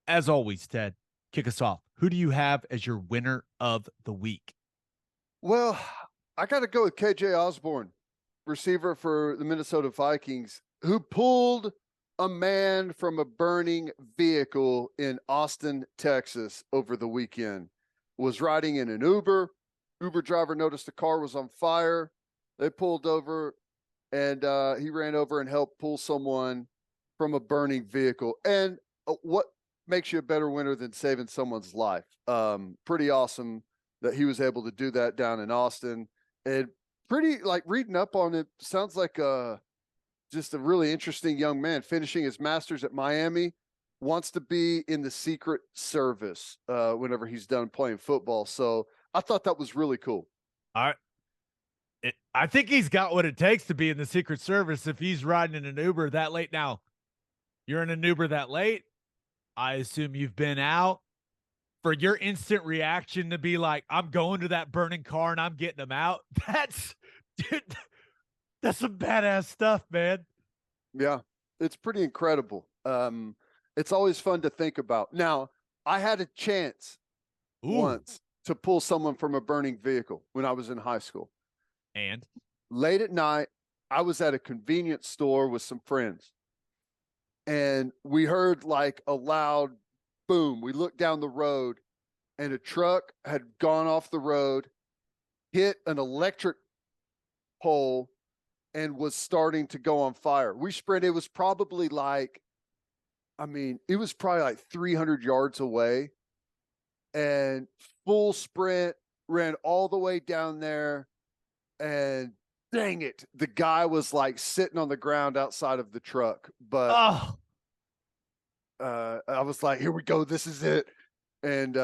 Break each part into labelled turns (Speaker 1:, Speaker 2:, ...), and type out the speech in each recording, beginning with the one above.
Speaker 1: As always, Ted, kick us off. Who do you have as your winner of the week?
Speaker 2: Well, I got to go with KJ Osborn, receiver for the Minnesota Vikings, who pulled a man from a burning vehicle in Austin, Texas over the weekend. Was riding in an Uber. Uber driver noticed the car was on fire. They pulled over and he ran over and helped pull someone from a burning vehicle. And what makes you a better winner than saving someone's life? Pretty awesome that he was able to do that down in Austin. And pretty, like, reading up on it, sounds like just a really interesting young man finishing his master's at Miami, wants to be in the Secret Service whenever he's done playing football. So I thought that was really cool.
Speaker 1: I think he's got what it takes to be in the Secret Service if he's riding in an Uber that late. Now, you're in an Uber that late. I assume you've been out. For your instant reaction to be like, I'm going to that burning car and I'm getting them out. Dude, that's some badass stuff, man.
Speaker 2: Yeah, it's pretty incredible. It's always fun to think about. Now, I had a chance once to pull someone from a burning vehicle when I was in high school.
Speaker 1: And
Speaker 2: late at night, I was at a convenience store with some friends. And we heard like a loud boom. We looked down the road and a truck had gone off the road, hit an electric pole, and was starting to go on fire. We sprinted. It was probably like 300 yards away, and full sprint, ran all the way down there. And dang it, the guy was like sitting on the ground outside of the truck. But I was like, here we go. This is it. And,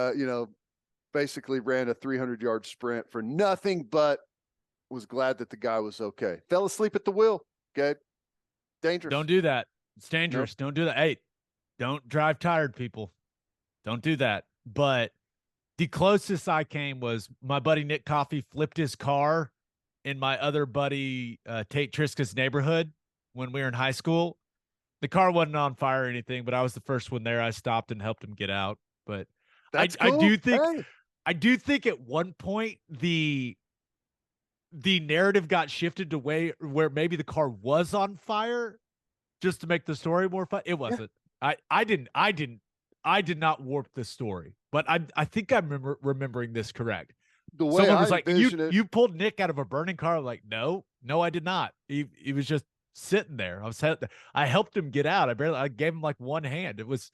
Speaker 2: basically ran a 300-yard sprint for nothing, but was glad that the guy was okay. Fell asleep at the wheel. Okay. Dangerous.
Speaker 1: Don't do that. It's dangerous. Nope. Don't do that. Hey, don't drive tired, people. Don't do that. But the closest I came was my buddy Nick Coffey flipped his car in my other buddy Tate Triska's neighborhood when we were in high school. The car wasn't on fire or anything, but I was the first one there. I stopped and helped him get out. But
Speaker 2: that's cool.
Speaker 1: I do think at one point the narrative got shifted to where maybe the car was on fire just to make the story more fun. It wasn't. Yeah. I did not warp the story, but I think I'm remembering this correct.
Speaker 2: The way
Speaker 1: someone was like, you pulled Nick out of a burning car. I'm like, no, I did not. He was just sitting there. I helped him get out. I gave him like one hand. It was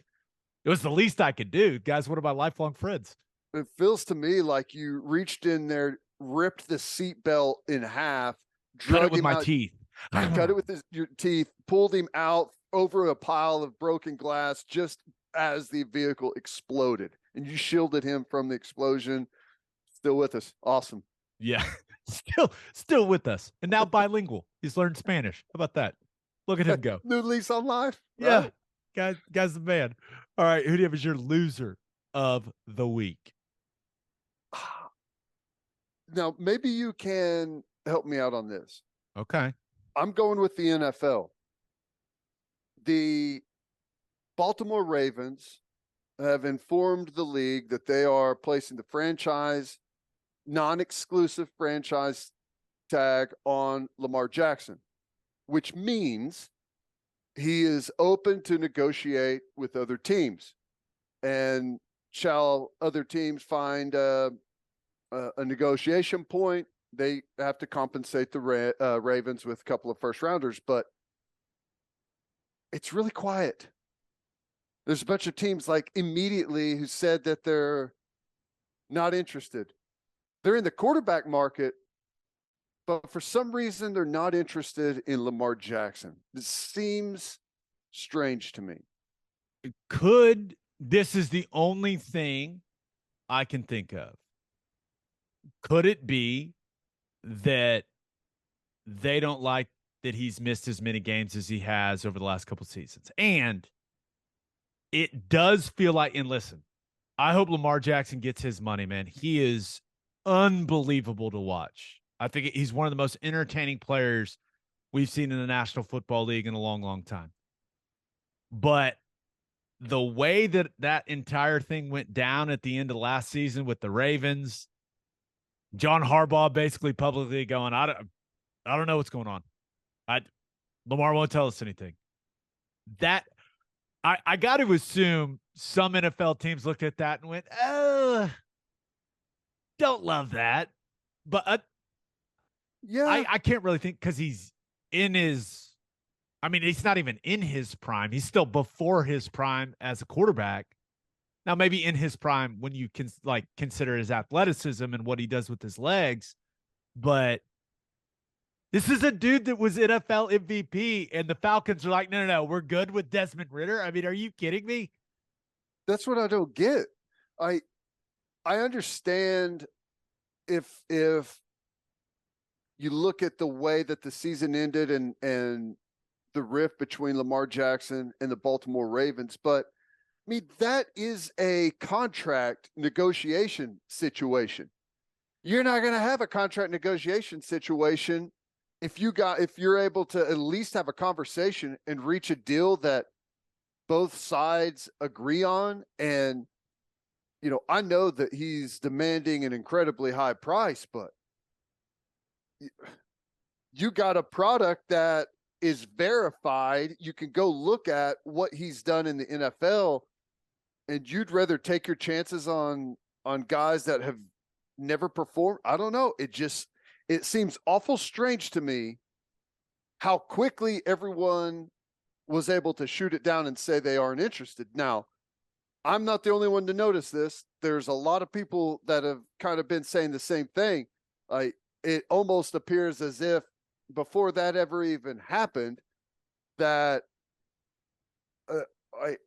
Speaker 1: the least I could do. Guys, one of my lifelong friends.
Speaker 2: It feels to me like you reached in there, ripped the seatbelt in half,
Speaker 1: cut it with my teeth.
Speaker 2: Cut it with your teeth, pulled him out over a pile of broken glass just as the vehicle exploded. And you shielded him from the explosion. Still with us. Awesome.
Speaker 1: Yeah. Still with us. And now bilingual. He's learned Spanish. How about that? Look at him go.
Speaker 2: New lease on life.
Speaker 1: Right? Yeah. Guy's the man. All right. Who do you have as your loser of the week?
Speaker 2: Now, maybe you can help me out on this.
Speaker 1: Okay.
Speaker 2: I'm going with the NFL. The Baltimore Ravens have informed the league that they are placing the franchise, non-exclusive franchise tag on Lamar Jackson, which means he is open to negotiate with other teams. And shall other teams find a negotiation point, they have to compensate the Ravens with a couple of first rounders, but it's really quiet. There's a bunch of teams like immediately who said that they're not interested. They're in the quarterback market, but for some reason they're not interested in Lamar Jackson. This seems strange to me.
Speaker 1: This is the only thing I can think of. Could it be that they don't like that he's missed as many games as he has over the last couple of seasons? And it does feel like, and listen, I hope Lamar Jackson gets his money, man. He is unbelievable to watch. I think he's one of the most entertaining players we've seen in the National Football League in a long, long time. But the way that that entire thing went down at the end of last season with the Ravens, John Harbaugh basically publicly going, I don't know what's going on. Lamar won't tell us anything. That I got to assume some NFL teams looked at that and went, "Oh, don't love that." But
Speaker 2: Yeah.
Speaker 1: I can't really think because he's in his. I mean, he's not even in his prime. He's still before his prime as a quarterback. Now, maybe in his prime when you can consider his athleticism and what he does with his legs, but this is a dude that was NFL MVP, and the Falcons are like, no, we're good with Desmond Ridder. I mean, are you kidding me?
Speaker 2: That's what I don't get. I understand if you look at the way that the season ended and the rift between Lamar Jackson and the Baltimore Ravens, but I mean, that is a contract negotiation situation. You're not going to have a contract negotiation situation if you're able to at least have a conversation and reach a deal that both sides agree on. And, I know that he's demanding an incredibly high price, but you got a product that is verified. You can go look at what he's done in the NFL, and you'd rather take your chances on guys that have never performed. I don't know. It seems awful strange to me how quickly everyone was able to shoot it down and say they aren't interested. Now, I'm not the only one to notice this. There's a lot of people that have kind of been saying the same thing. It almost appears as if before that ever even happened, that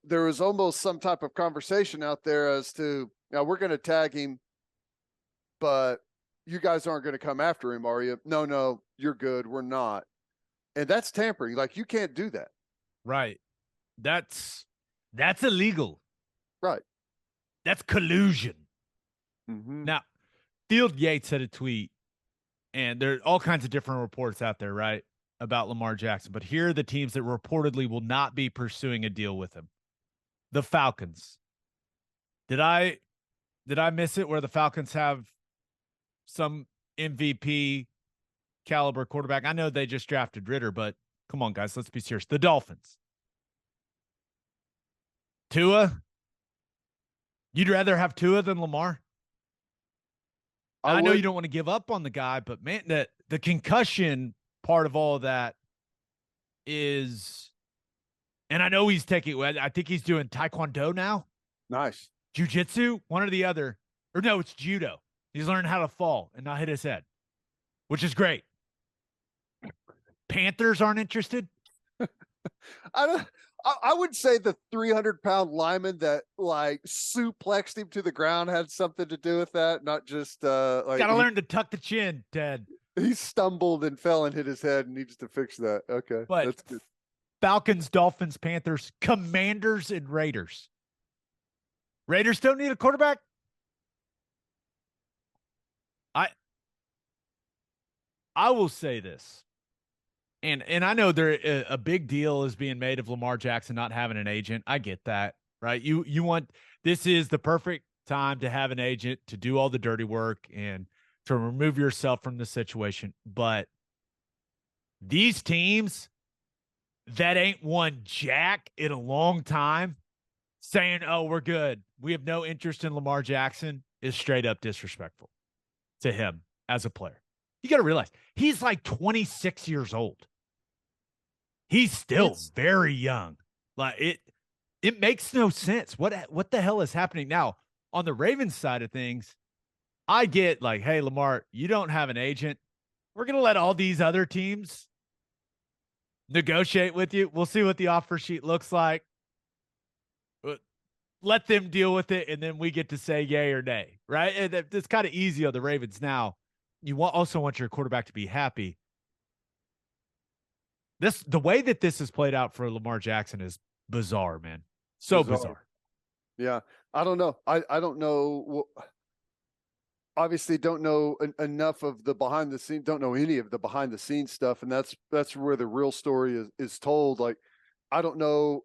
Speaker 2: there was almost some type of conversation out there as to, now we're going to tag him, but you guys aren't going to come after him, are you? No, you're good. We're not. And that's tampering. Like, you can't do that.
Speaker 1: Right. That's illegal.
Speaker 2: Right.
Speaker 1: That's collusion.
Speaker 2: Mm-hmm.
Speaker 1: Now, Field Yates had a tweet, and there are all kinds of different reports out there, right, about Lamar Jackson. But here are the teams that reportedly will not be pursuing a deal with him. The Falcons. Did I miss it where the Falcons have some MVP caliber quarterback? I know they just drafted Ridder, but come on, guys, let's be serious. The Dolphins. Tua. You'd rather have Tua than Lamar? I know you don't want to give up on the guy, but man, the concussion part of all of that is, and I know he's taking, I think he's doing Taekwondo now.
Speaker 2: Nice.
Speaker 1: Jiu-jitsu, one or the other. Or no, it's judo. He's learning how to fall and not hit his head, which is great. Panthers aren't interested.
Speaker 2: I would say the 300-pound lineman that suplexed him to the ground had something to do with that, not just
Speaker 1: gotta learn to tuck the chin, Ted.
Speaker 2: He stumbled and fell and hit his head and needs to fix that. Okay.
Speaker 1: But
Speaker 2: that's good.
Speaker 1: Falcons, Dolphins, Panthers, Commanders, and Raiders. Raiders don't need a quarterback. I will say this. And I know a big deal is being made of Lamar Jackson not having an agent. I get that, right? You want, this is the perfect time to have an agent to do all the dirty work and to remove yourself from the situation. But these teams that ain't won jack in a long time saying, "Oh, we're good, we have no interest in Lamar Jackson," is straight up disrespectful to him as a player. You got to realize he's like 26 years old. He's still very young. Like, it makes no sense. What the hell is happening now? On the Ravens side of things, I get like, hey, Lamar, you don't have an agent. We're going to let all these other teams negotiate with you. We'll see what the offer sheet looks like. Let them deal with it, and then we get to say yay or nay, right? And it's kind of easy on the Ravens now. You also want your quarterback to be happy. The way that this has played out for Lamar Jackson is bizarre, man. So bizarre.
Speaker 2: Yeah. I don't know. I don't know. Obviously don't know enough of the behind the scenes, don't know any of the behind the scenes stuff. And that's where the real story is told. Like, I don't know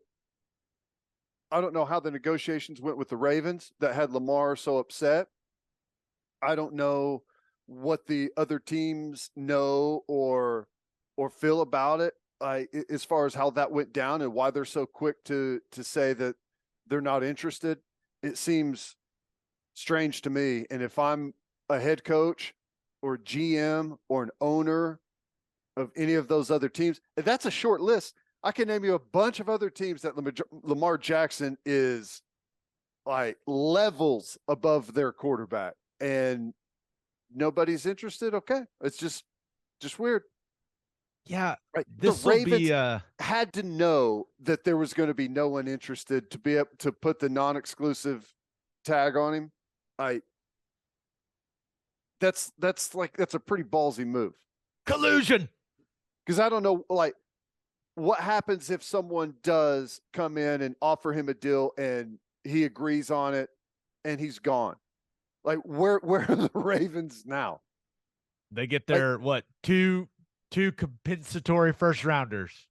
Speaker 2: I don't know how the negotiations went with the Ravens that had Lamar so upset. I don't know what the other teams know or feel about it. As far as how that went down and why they're so quick to say that they're not interested, it seems strange to me. And if I'm a head coach or GM or an owner of any of those other teams, that's a short list. I can name you a bunch of other teams that Lamar Jackson is like levels above their quarterback, and nobody's interested. Okay, it's just weird.
Speaker 1: Yeah,
Speaker 2: Right, the
Speaker 1: this will be
Speaker 2: Ravens had to know that there was going to be no one interested to be able to put the non-exclusive tag on him. I that's a pretty ballsy move
Speaker 1: collusion.
Speaker 2: because I don't know like what happens if someone does come in and offer him a deal and he agrees on it and he's gone. Like where are the Ravens now?
Speaker 1: They get
Speaker 2: Like,
Speaker 1: their what two compensatory first rounders,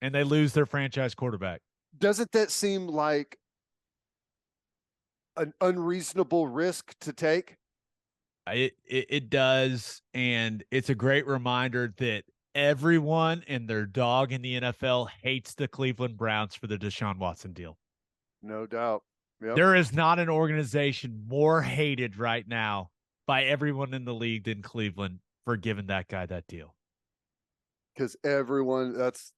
Speaker 1: and they lose their franchise quarterback.
Speaker 2: doesn't that seem like an unreasonable risk to take?
Speaker 1: It does, and it's a great reminder that everyone and their dog in the NFL hates the Cleveland Browns for the Deshaun Watson deal.
Speaker 2: No doubt. Yep.
Speaker 1: There is not an organization more hated right now by everyone in the league than Cleveland for giving that guy that deal.
Speaker 2: Because everyone that's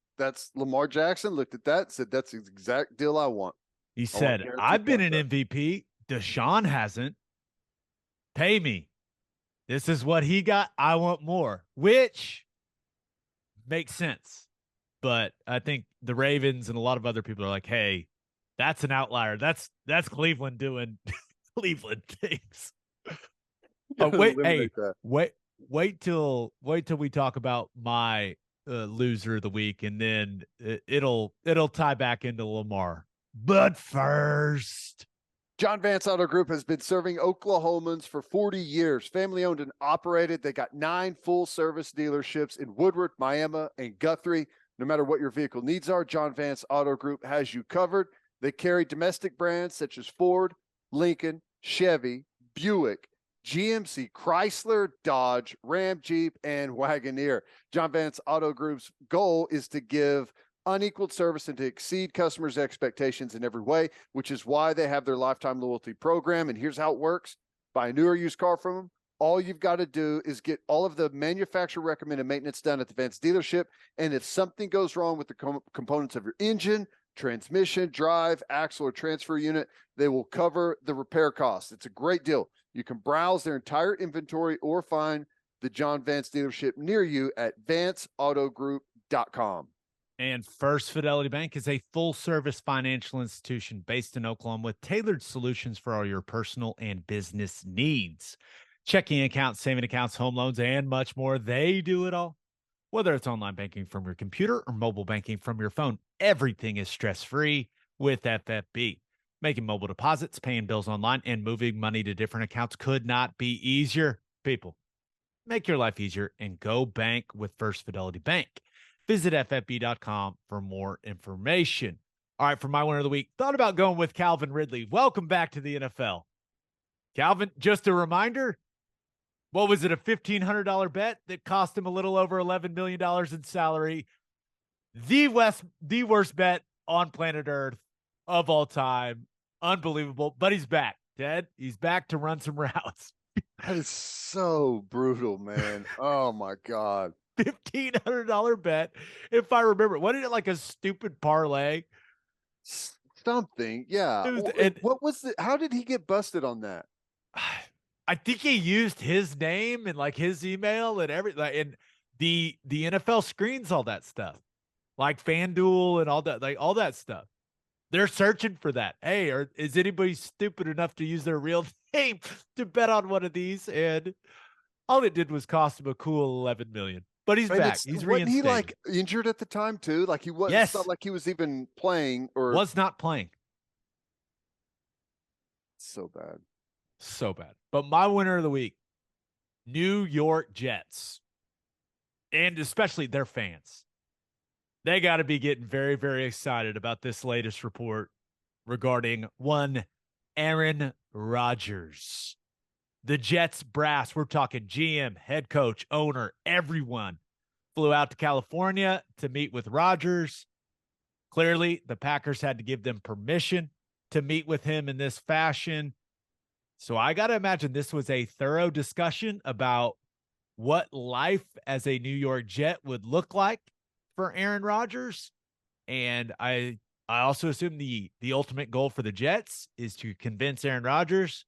Speaker 2: Lamar Jackson looked at that and said, that's the exact deal I want.
Speaker 1: He said, I've been an MVP. Deshaun hasn't. Pay me. This is what he got. I want more, which makes sense. But I think the Ravens and a lot of other people are like, hey, that's an outlier. That's Cleveland doing Cleveland things. Wait till we talk about my loser of the week, and then it'll tie back into Lamar. But first,
Speaker 2: John Vance Auto Group has been serving Oklahomans for 40 years. Family owned and operated. They got 9 full service dealerships in Woodward, Miami, and Guthrie. No matter what your vehicle needs are, John Vance Auto Group has you covered. They carry domestic brands such as Ford, Lincoln, Chevy, Buick, GMC, Chrysler, Dodge, Ram, Jeep, and Wagoneer. John Vance Auto Group's goal is to give unequaled service and to exceed customers' expectations in every way, which is why they have their lifetime loyalty program. And here's how it works. Buy a new or used car from them. All you've got to do is get all of the manufacturer recommended maintenance done at the Vance dealership. And if something goes wrong with the components of your engine, transmission, drive, axle, or transfer unit, they will cover the repair costs. It's a great deal. You can browse their entire inventory or find the John Vance dealership near you at vanceautogroup.com.
Speaker 1: And First Fidelity Bank is a full-service financial institution based in Oklahoma with tailored solutions for all your personal and business needs. Checking accounts, saving accounts, home loans, and much more. They do it all. Whether it's online banking from your computer or mobile banking from your phone, everything is stress-free with FFB. Making mobile deposits, paying bills online, and moving money to different accounts could not be easier. People, make your life easier and go bank with First Fidelity Bank. Visit ffb.com for more information. All right, for my winner of the week, thought about going with Calvin Ridley. Welcome back to the NFL. Calvin, just a reminder, what was it, a $1,500 bet that cost him a little over $11 million in salary? The worst bet on planet Earth of all time. Unbelievable, but he's back, Ted. He's back to run some routes.
Speaker 2: That is so brutal, man. Oh, my God.
Speaker 1: $1,500 bet. If I remember, wasn't it like a stupid parlay?
Speaker 2: Something, yeah. What was it? How did he get busted on that?
Speaker 1: I think he used his name and like his email and everything. And the NFL screens all that stuff, like FanDuel and all that, like all that stuff. They're searching for that. Hey, is anybody stupid enough to use their real name to bet on one of these? And all it did was cost him a cool $11 million. But he's back. He's reinstated.
Speaker 2: Wasn't he like injured at the time too? Like he was.
Speaker 1: Yes.
Speaker 2: It's not like he was even playing or
Speaker 1: was not playing.
Speaker 2: So bad.
Speaker 1: So bad. But my winner of the week, New York Jets, and especially their fans. They got to be getting very, very excited about this latest report regarding one Aaron Rodgers. The Jets brass, we're talking GM, head coach, owner, everyone flew out to California to meet with Rodgers. Clearly, the Packers had to give them permission to meet with him in this fashion. So I got to imagine this was a thorough discussion about what life as a New York Jet would look like for Aaron Rodgers. And I also assume the ultimate goal for the Jets is to convince Aaron Rodgers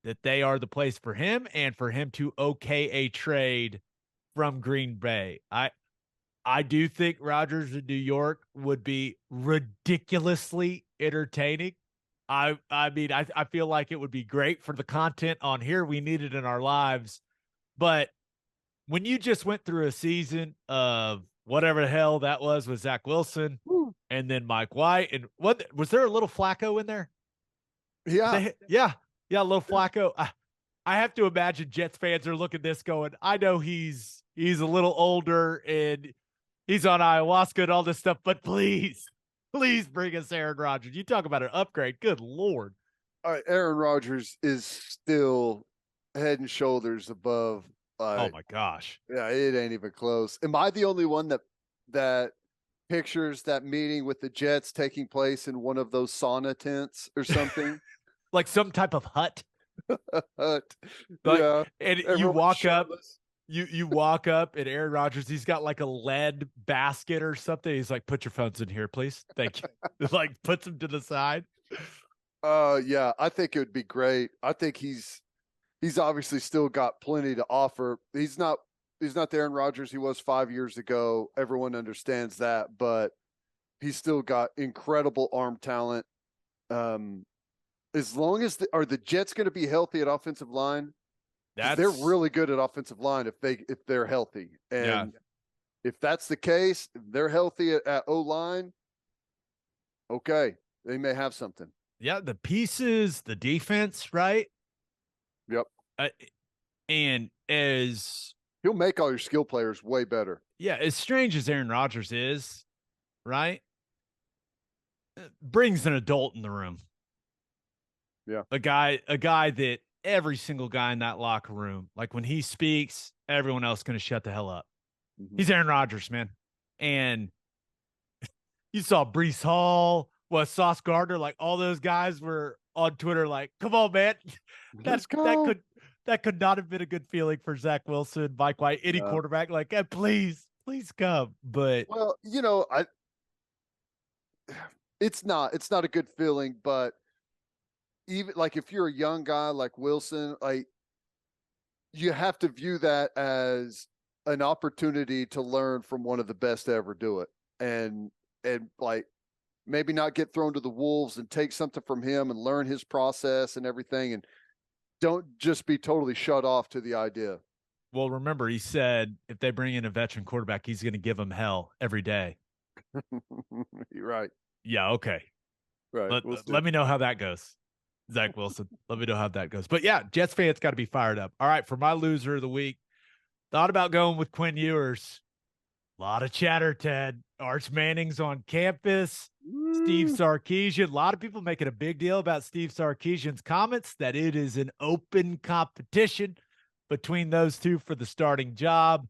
Speaker 1: that they are the place for him and for him to okay a trade from Green Bay. I do think Rodgers in New York would be ridiculously entertaining. I mean, I feel like it would be great for the content on here. We need it in our lives. But when you just went through a season of whatever the hell that was with Zach Wilson and then Mike White, and what was there a little Flacco in there?
Speaker 2: Yeah.
Speaker 1: Yeah, a little Flacco. I have to imagine Jets fans are looking at this going, I know he's a little older and he's on ayahuasca and all this stuff, but please bring us Aaron Rodgers. You talk about an upgrade. Good Lord.
Speaker 2: All right, Aaron Rodgers is still head and shoulders above.
Speaker 1: Oh my gosh.
Speaker 2: Yeah, it ain't even close. Am I the only one that pictures that meeting with the Jets taking place in one of those sauna tents or something?
Speaker 1: Like some type of hut.
Speaker 2: Like,
Speaker 1: yeah. And you walk up.
Speaker 2: Shirtless.
Speaker 1: You walk up and Aaron Rodgers, he's got like a lead basket or something. He's like, put your phones in here, please. Thank you. Like puts them to the side.
Speaker 2: Yeah, I think it would be great. I think he's obviously still got plenty to offer. He's not the Aaron Rodgers he was 5 years ago. Everyone understands that, but he's still got incredible arm talent. As long as are the Jets going to be healthy at offensive line? They're really good at offensive line if they're healthy. And if that's the case, if they're healthy at O-line, okay, they may have something.
Speaker 1: Yeah, the pieces, the defense, right?
Speaker 2: Yep.
Speaker 1: And as
Speaker 2: he'll make all your skill players way better.
Speaker 1: Yeah, as strange as Aaron Rodgers is, right? Brings an adult in the room.
Speaker 2: Yeah.
Speaker 1: A guy that every single guy in that locker room, like when he speaks, everyone else is going to shut the hell up. Mm-hmm. He's Aaron Rodgers, man. And you saw Breece Hall, Sauce Gardner, like all those guys were on Twitter like, come on, man. That could not have been a good feeling for Zach Wilson, Mike White, any quarterback. Like, hey, please come. But
Speaker 2: well, it's not a good feeling, but even like if you're a young guy like Wilson, like you have to view that as an opportunity to learn from one of the best to ever do it. And like maybe not get thrown to the wolves and take something from him and learn his process and everything. And don't just be totally shut off to the idea.
Speaker 1: Well, remember, he said if they bring in a veteran quarterback, he's going to give them hell every day.
Speaker 2: You're right.
Speaker 1: Yeah. Okay.
Speaker 2: Right.
Speaker 1: Let me know how that goes. Zach Wilson. Let me know how that goes. But yeah, Jets fans got to be fired up. All right. For my loser of the week, thought about going with Quinn Ewers. A lot of chatter, Ted. Arch Manning's on campus. Steve Sarkisian. A lot of people making a big deal about Steve Sarkisian's comments that it is an open competition between those two for the starting job.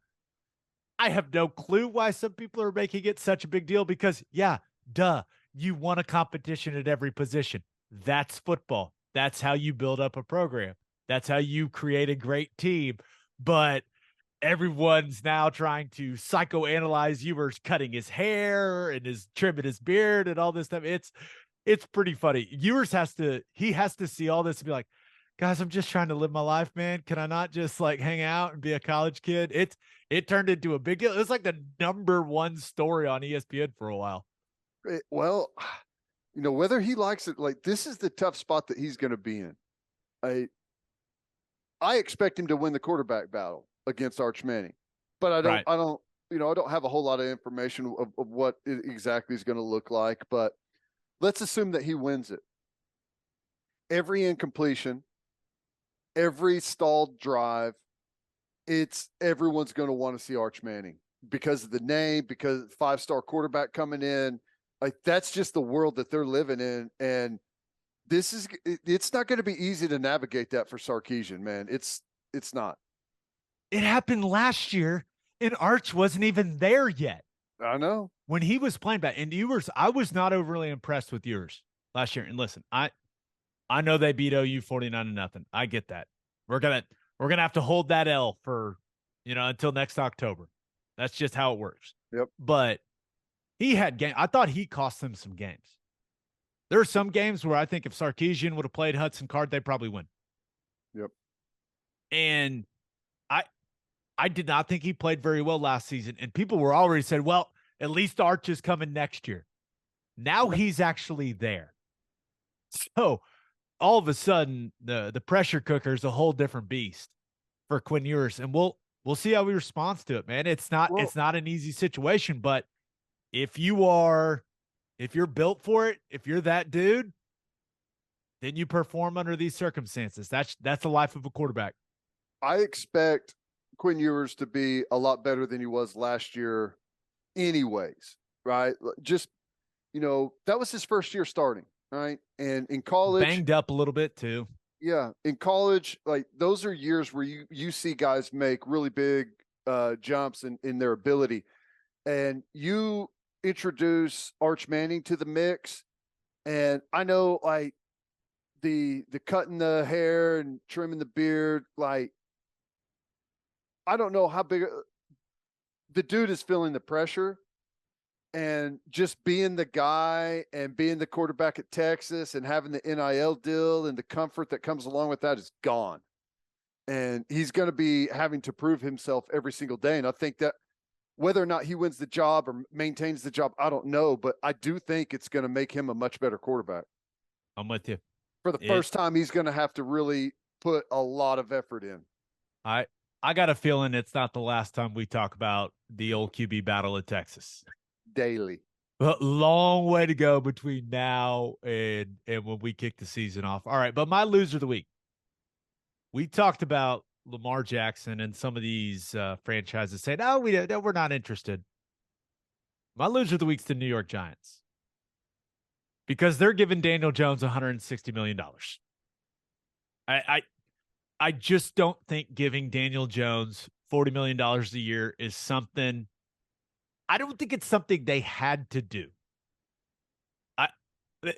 Speaker 1: I have no clue why some people are making it such a big deal because, yeah, duh, you want a competition at every position. That's football. That's how you build up a program. That's how you create a great team. But everyone's now trying to psychoanalyze Ewers cutting his hair and his trimming his beard and all this stuff. It's pretty funny. Ewers has to see all this and be like, guys, I'm just trying to live my life, man. Can I not just like hang out and be a college kid? It turned into a big deal. It was like the #1 story on ESPN for a while.
Speaker 2: Well, whether he likes it, like this is the tough spot that he's going to be in. I expect him to win the quarterback battle against Arch Manning, but I don't have a whole lot of information of what it exactly is going to look like, but let's assume that he wins it. Every incompletion, every stalled drive, everyone's going to want to see Arch Manning because of the name, because 5-star quarterback coming in. Like that's just the world that they're living in. And it's not going to be easy to navigate that for Sarkisian, man. It's not.
Speaker 1: It happened last year, and Arch wasn't even there yet.
Speaker 2: I know.
Speaker 1: When he was playing back, and Ewers, I was not overly impressed with Ewers last year. And listen, I know they beat OU 49-0. I get that. We're gonna have to hold that L for until next October. That's just how it works.
Speaker 2: Yep.
Speaker 1: But he had game. I thought he cost them some games. There are some games where I think if Sarkisian would have played Hudson Card, they'd probably win.
Speaker 2: Yep.
Speaker 1: And I did not think he played very well last season. And people were already said, well, at least Arch is coming next year. Now he's actually there. So all of a sudden, the pressure cooker is a whole different beast for Quinn Ewers. And we'll see how he responds to it, man. It's not an easy situation, but if you're built for it, if you're that dude, then you perform under these circumstances. That's the life of a quarterback.
Speaker 2: I expect Quinn Ewers to be a lot better than he was last year anyways, right? Just, that was his first year starting, right? And in college,
Speaker 1: banged up a little bit too.
Speaker 2: Yeah. In college, like those are years where you see guys make really big jumps in their ability. And you introduce Arch Manning to the mix. And I know like the cutting the hair and trimming the beard, like, I don't know how big the dude is feeling the pressure, and just being the guy and being the quarterback at Texas and having the NIL deal and the comfort that comes along with that is gone. And he's going to be having to prove himself every single day. And I think that whether or not he wins the job or maintains the job, I don't know, but I do think it's going to make him a much better quarterback.
Speaker 1: I'm with you.
Speaker 2: For the first time, he's going to have to really put a lot of effort in.
Speaker 1: I got a feeling it's not the last time we talk about the old QB battle at Texas.
Speaker 2: Daily.
Speaker 1: A long way to go between now and when we kick the season off. All right, but my loser of the week. We talked about Lamar Jackson and some of these franchises saying, "Oh, we're not interested." My loser of the week's the New York Giants because they're giving Daniel Jones $160 million. I just don't think giving Daniel Jones $40 million a year is something. I don't think it's something they had to do.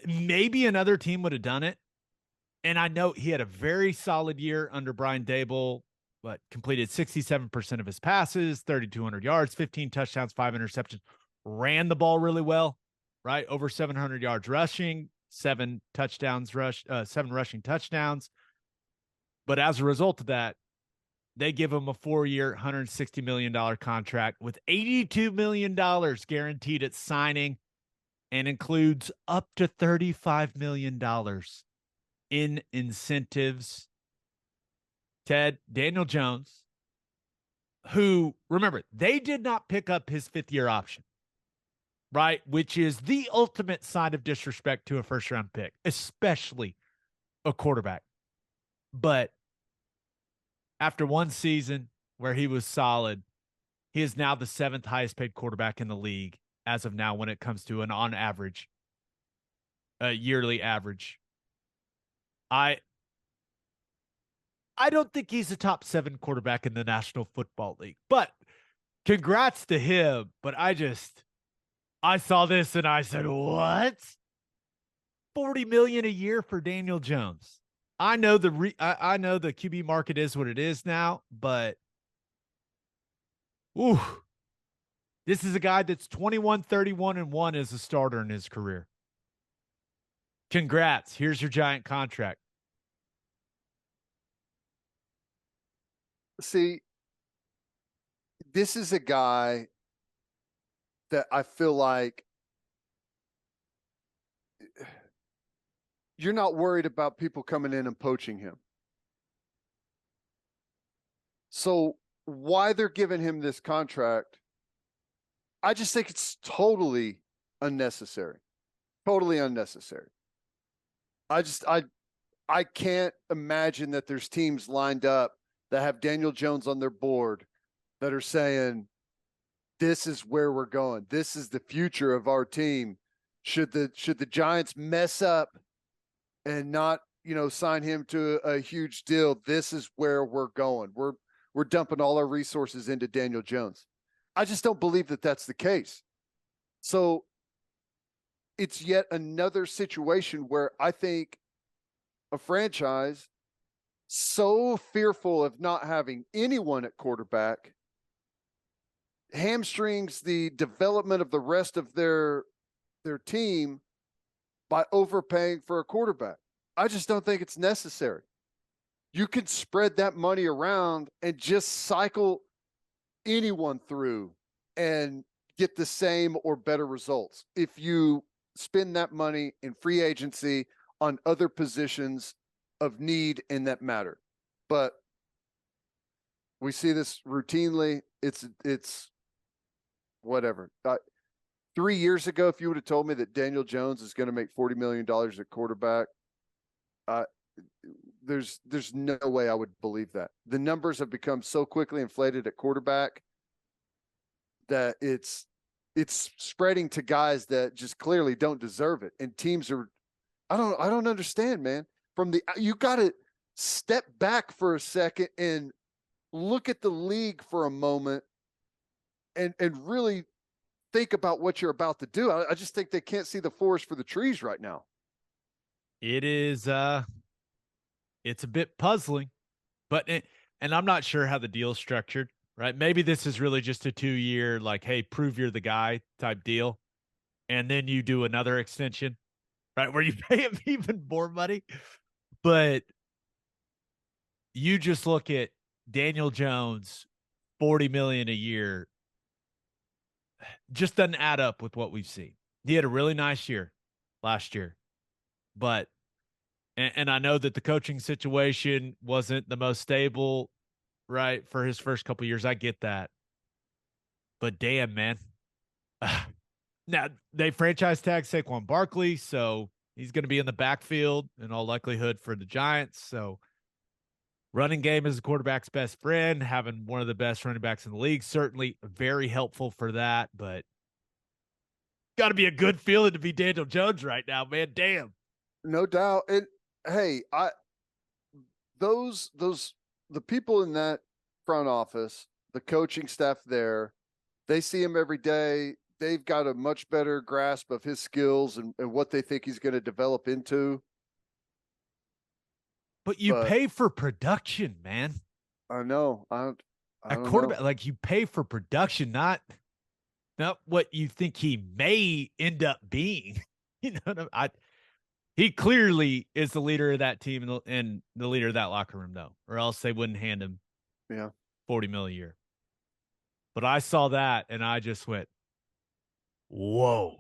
Speaker 1: Maybe another team would have done it. And I know he had a very solid year under Brian Daboll, but completed 67% of his passes, 3,200 yards, 15 touchdowns, 5 interceptions, ran the ball really well, right? Over 700 yards rushing, 7 rushing touchdowns. But as a result of that, they give him a 4-year, $160 million contract with $82 million guaranteed at signing and includes up to $35 million in incentives. Ted, Daniel Jones, who, remember, they did not pick up his 5th-year option, right? Which is the ultimate sign of disrespect to a first-round pick, especially a quarterback. But after one season where he was solid, he is now the 7th highest paid quarterback in the league as of now when it comes to an on average, yearly average. I don't think he's a top 7 quarterback in the National Football League, but congrats to him. But I saw this and I said, what? $40 million a year for Daniel Jones. I know the QB market is what it is now, but this is a guy that's 21-31-1 as a starter in his career. Congrats. Here's your giant contract.
Speaker 2: See, this is a guy that I feel like you're not worried about people coming in and poaching him. So why they're giving him this contract, I just think it's totally unnecessary. Totally unnecessary. I can't imagine that there's teams lined up that have Daniel Jones on their board that are saying, this is where we're going. This is the future of our team. Should the Giants mess up and not, sign him to a huge deal, this is where we're going. We're dumping all our resources into Daniel Jones. I just don't believe that that's the case. So it's yet another situation where I think a franchise so fearful of not having anyone at quarterback hamstrings the development of the rest of their team by overpaying for a quarterback. I just don't think it's necessary. You can spread that money around and just cycle anyone through and get the same or better results if you spend that money in free agency on other positions of need and that matter. But we see this routinely. It's whatever. 3 years ago, if you would have told me that Daniel Jones is going to make $40 million at quarterback, there's no way I would believe that. The numbers have become so quickly inflated at quarterback that it's spreading to guys that just clearly don't deserve it. And teams are, I don't understand, man. You got to step back for a second and look at the league for a moment and really think about what you're about to do. I just think they can't see the forest for the trees right now.
Speaker 1: It is, it's a bit puzzling, and I'm not sure how the deal's structured, right? Maybe this is really just a 2-year, like, hey, prove you're the guy type deal. And then you do another extension, right? Where you pay him even more money. But you just look at Daniel Jones, $40 million a year, just doesn't add up with what we've seen. He had a really nice year last year, but and I know that the coaching situation wasn't the most stable, right, for his first couple of years. I get that, but damn, man. Now they franchise tag Saquon Barkley, so he's going to be in the backfield in all likelihood for the Giants. So running game is the quarterback's best friend. Having one of the best running backs in the league, certainly very helpful for that, but got to be a good feeling to be Daniel Jones right now, man. Damn.
Speaker 2: No doubt. And hey, the people in that front office, the coaching staff there, they see him every day. They've got a much better grasp of his skills and what they think he's going to develop into.
Speaker 1: But you pay for production, man.
Speaker 2: I know. I
Speaker 1: a quarterback, like, you pay for production, not what you think he may end up being. You know, he clearly is the leader of that team and the leader of that locker room, though, or else they wouldn't hand him $40 million a year. But I saw that and I just went, whoa.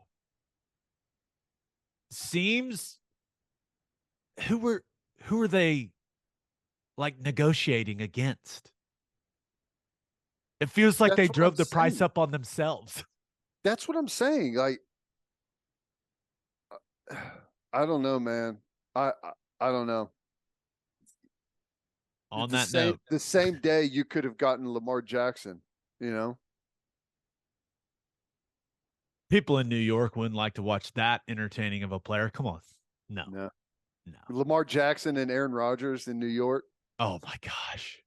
Speaker 1: Seems who are they like negotiating against? It feels like they drove the price up on themselves.
Speaker 2: That's what I'm saying. Like, I don't know, man. I don't know.
Speaker 1: On that note,
Speaker 2: the same day you could have gotten Lamar Jackson, you know?
Speaker 1: People in New York wouldn't like to watch that entertaining of a player. Come on. No.
Speaker 2: Lamar Jackson and Aaron Rodgers in New York.
Speaker 1: Oh my gosh.